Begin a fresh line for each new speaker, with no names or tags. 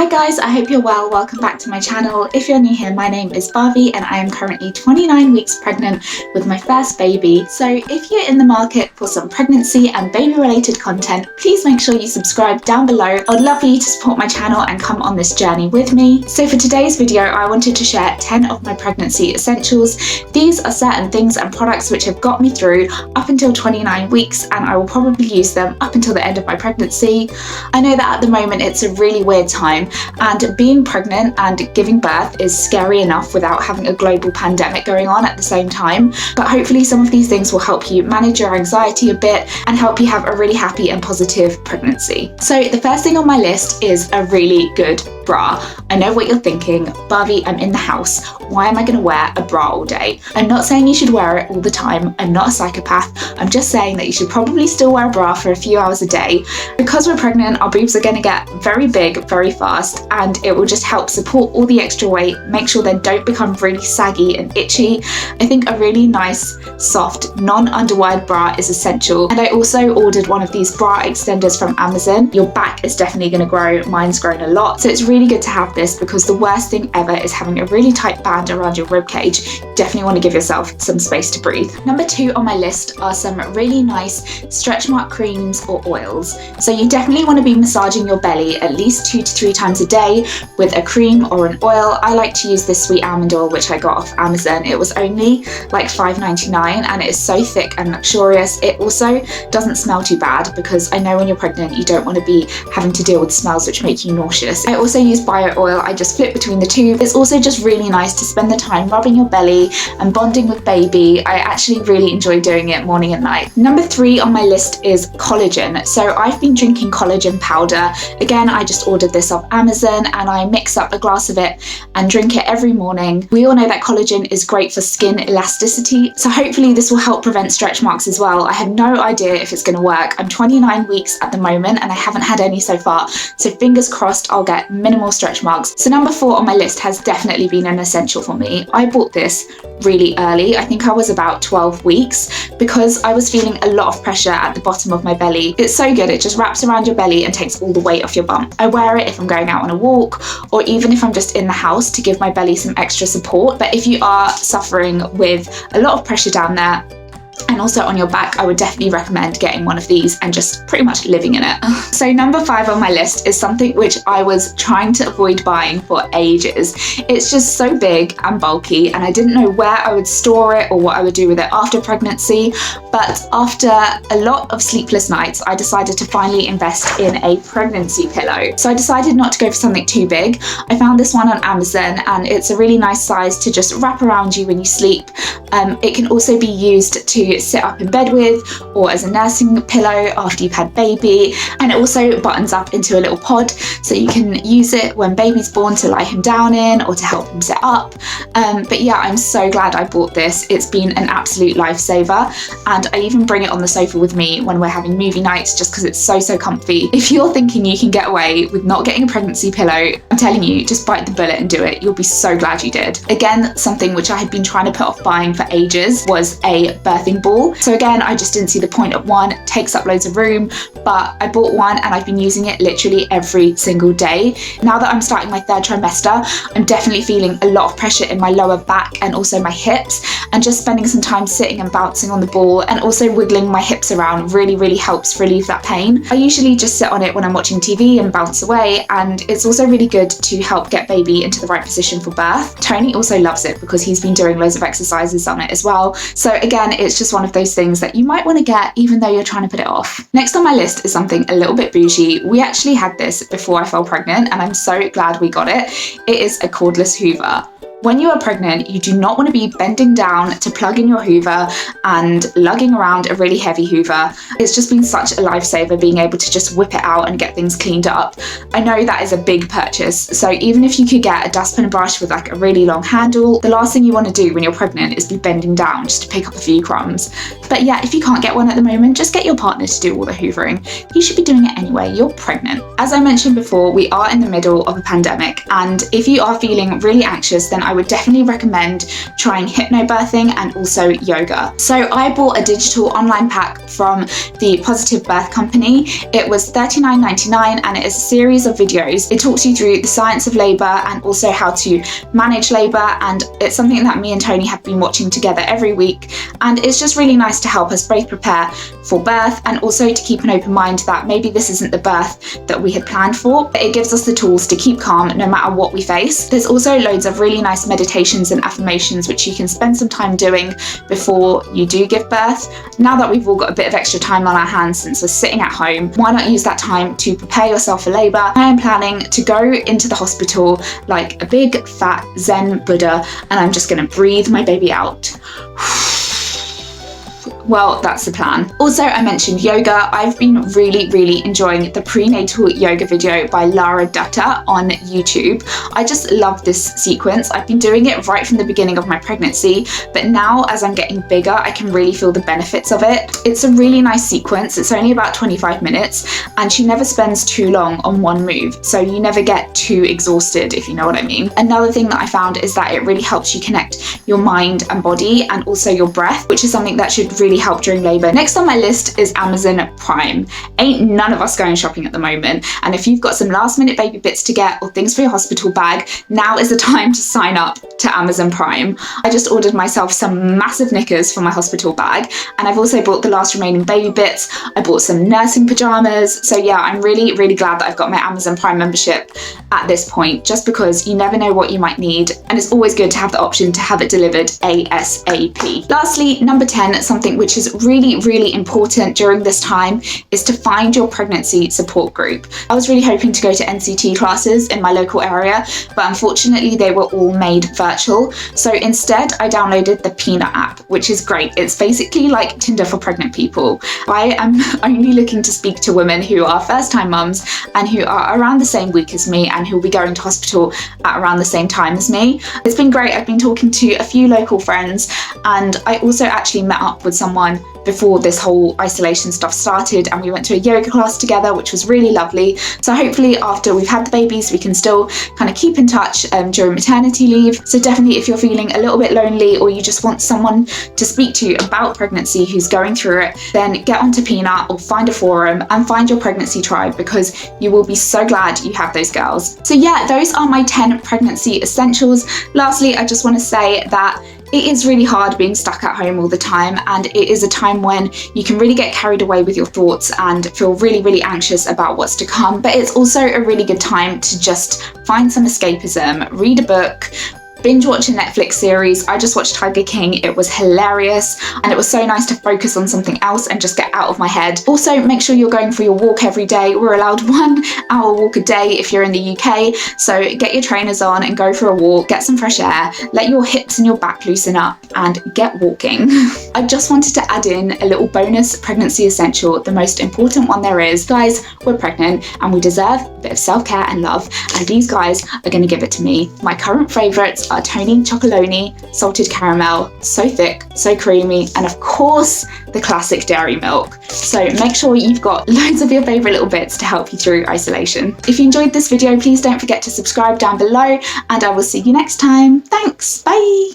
Hi guys, I hope you're well. Welcome back to my channel. If you're new here, my name is Bhavi and I am currently 29 weeks pregnant with my first baby. So if you're in the market for some pregnancy and baby related content, please make sure you subscribe down below. I'd love for you to support my channel and come on this journey with me. So for today's video, I wanted to share 10 of my pregnancy essentials. These are certain things and products which have got me through up until 29 weeks and I will probably use them up until the end of my pregnancy. I know that at the moment it's a really weird time, and being pregnant and giving birth is scary enough without having a global pandemic going on at the same time, but hopefully some of these things will help you manage your anxiety a bit and help you have a really happy and positive pregnancy. So the first thing on my list is a really good bra. I know what you're thinking, Bhavi, I'm in the house. Why am I going to wear a bra all day? I'm not saying you should wear it all the time. I'm not a psychopath. I'm just saying that you should probably still wear a bra for a few hours a day. Because we're pregnant, our boobs are going to get very big very fast, and it will just help support all the extra weight, make sure they don't become really saggy and itchy. I think a really nice, soft, non-underwired bra is essential. And I also ordered one of these bra extenders from Amazon. Your back is definitely going to grow. Mine's grown a lot. So it's really good to have this because the worst thing ever is having a really tight band around your rib cage. You definitely want to give yourself some space to breathe. Number 2 on my list are some really nice stretch mark creams or oils. So you definitely want to be massaging your belly at least 2 to 3 times a day with a cream or an oil. I like to use this sweet almond oil which I got off Amazon. It was only like $5.99 and it is so thick and luxurious. It also doesn't smell too bad because I know when you're pregnant you don't want to be having to deal with smells which make you nauseous. I also use bio oil. I just flip between the two. It's also just really nice to spend the time rubbing your belly and bonding with baby. I actually really enjoy doing it morning and night. Number 3 on my list is collagen. So I've been drinking collagen powder. Again, I just ordered this off Amazon and I mix up a glass of it and drink it every morning. We all know that collagen is great for skin elasticity, so hopefully this will help prevent stretch marks as well. I have no idea if it's going to work. I'm 29 weeks at the moment and I haven't had any so far, so fingers crossed I'll get minimal stretch marks. So number 4 on my list has definitely been an essential for me. I bought this really early. I think I was about 12 weeks because I was feeling a lot of pressure at the bottom of my belly. It's so good. It just wraps around your belly and takes all the weight off your bump. I wear it if I'm going out on a walk or even if I'm just in the house to give my belly some extra support. But if you are suffering with a lot of pressure down there and also on your back, I would definitely recommend getting one of these and just pretty much living in it. So number 5 on my list is something which I was trying to avoid buying for ages. It's just so big and bulky and I didn't know where I would store it or what I would do with it after pregnancy. But after a lot of sleepless nights, I decided to finally invest in a pregnancy pillow. So I decided not to go for something too big. I found this one on Amazon and it's a really nice size to just wrap around you when you sleep. It can also be used to sit up in bed with or as a nursing pillow after you've had baby, and it also buttons up into a little pod so you can use it when baby's born to lie him down in or to help him sit up. But yeah, I'm so glad I bought this. It's been an absolute lifesaver and I even bring it on the sofa with me when we're having movie nights just because it's so comfy. If you're thinking you can get away with not getting a pregnancy pillow, I'm telling you, just bite the bullet and do it. You'll be so glad you did. Again, something which I had been trying to put off buying for ages was a birthing ball. So again, I just didn't see the point of one. It takes up loads of room, but I bought one and I've been using it literally every single day. Now that I'm starting my 3rd trimester, I'm definitely feeling a lot of pressure in my lower back and also my hips, and just spending some time sitting and bouncing on the ball and also wiggling my hips around really helps relieve that pain. I usually just sit on it when I'm watching TV and bounce away, and it's also really good to help get baby into the right position for birth. Tony also loves it because he's been doing loads of exercises on it as well. So again, it's just one of those things that you might want to get even though you're trying to put it off. Next on my list is something a little bit bougie. We actually had this before I fell pregnant and I'm so glad we got it. It is a cordless Hoover. When you are pregnant, you do not want to be bending down to plug in your Hoover and lugging around a really heavy Hoover. It's just been such a lifesaver being able to just whip it out and get things cleaned up. I know that is a big purchase, so even if you could get a dustpan brush with like a really long handle, the last thing you want to do when you're pregnant is be bending down just to pick up a few crumbs. But yeah, if you can't get one at the moment, just get your partner to do all the hoovering. He should be doing it anyway, you're pregnant. As I mentioned before, we are in the middle of a pandemic, and if you are feeling really anxious, then I I would definitely recommend trying hypnobirthing and also yoga. So I bought a digital online pack from the Positive Birth Company. It was $39.99 and it is a series of videos. It talks you through the science of labour and also how to manage labour, and it's something that me and Tony have been watching together every week, and it's just really nice to help us both prepare for birth and also to keep an open mind that maybe this isn't the birth that we had planned for, but it gives us the tools to keep calm no matter what we face. There's also loads of really nice meditations and affirmations which you can spend some time doing before you do give birth. Now that we've all got a bit of extra time on our hands since we're sitting at home, why not use that time to prepare yourself for labour? I am planning to go into the hospital like a big fat Zen Buddha, and I'm just going to breathe my baby out. Well, that's the plan. Also, I mentioned yoga. I've been really enjoying the prenatal yoga video by Lara Dutta on YouTube. I just love this sequence. I've been doing it right from the beginning of my pregnancy, but now as I'm getting bigger, I can really feel the benefits of it. It's a really nice sequence. It's only about 25 minutes and she never spends too long on one move, so you never get too exhausted, if you know what I mean. Another thing that I found is that it really helps you connect your mind and body and also your breath, which is something that should really help during labour. Next on my list is Amazon Prime. Ain't none of us going shopping at the moment, and if you've got some last minute baby bits to get or things for your hospital bag, now is the time to sign up to Amazon Prime. I just ordered myself some massive knickers for my hospital bag, and I've also bought the last remaining baby bits. I bought some nursing pyjamas, so yeah, I'm really glad that I've got my Amazon Prime membership at this point, just because you never know what you might need, and it's always good to have the option to have it delivered ASAP. Lastly, number 10, something which is really important during this time, is to find your pregnancy support group. I was really hoping to go to NCT classes in my local area, but unfortunately they were all made virtual. So instead I downloaded the Peanut app, which is great. It's basically like Tinder for pregnant people. I am only looking to speak to women who are first-time mums and who are around the same week as me and who will be going to hospital at around the same time as me. It's been great. I've been talking to a few local friends, and I also actually met up with someone before this whole isolation stuff started, and we went to a yoga class together, which was really lovely. So hopefully after we've had the babies we can still kind of keep in touch during maternity leave. So definitely, if you're feeling a little bit lonely or you just want someone to speak to about pregnancy who's going through it, then get onto Peanut or find a forum and find your pregnancy tribe, because you will be so glad you have those girls. So yeah, those are my 10 pregnancy essentials. Lastly, I just want to say that it is really hard being stuck at home all the time, and it is a time when you can really get carried away with your thoughts and feel really anxious about what's to come. But it's also a really good time to just find some escapism, read a book, binge watch a Netflix series. I just watched Tiger King. It was hilarious, and it was so nice to focus on something else and just get out of my head. Also, make sure you're going for your walk every day. We're allowed 1 hour walk a day if you're in the UK, so get your trainers on and go for a walk, get some fresh air, let your hips and your back loosen up and get walking. I just wanted to add in a little bonus pregnancy essential, the most important one there is. Guys, we're pregnant and we deserve a bit of self-care and love, and these guys are going to give it to me. My current favourites are Tony Chocolonely, salted caramel, so thick, so creamy, and of course the classic dairy milk. So make sure you've got loads of your favourite little bits to help you through isolation. If you enjoyed this video, please don't forget to subscribe down below, and I will see you next time. Thanks, bye!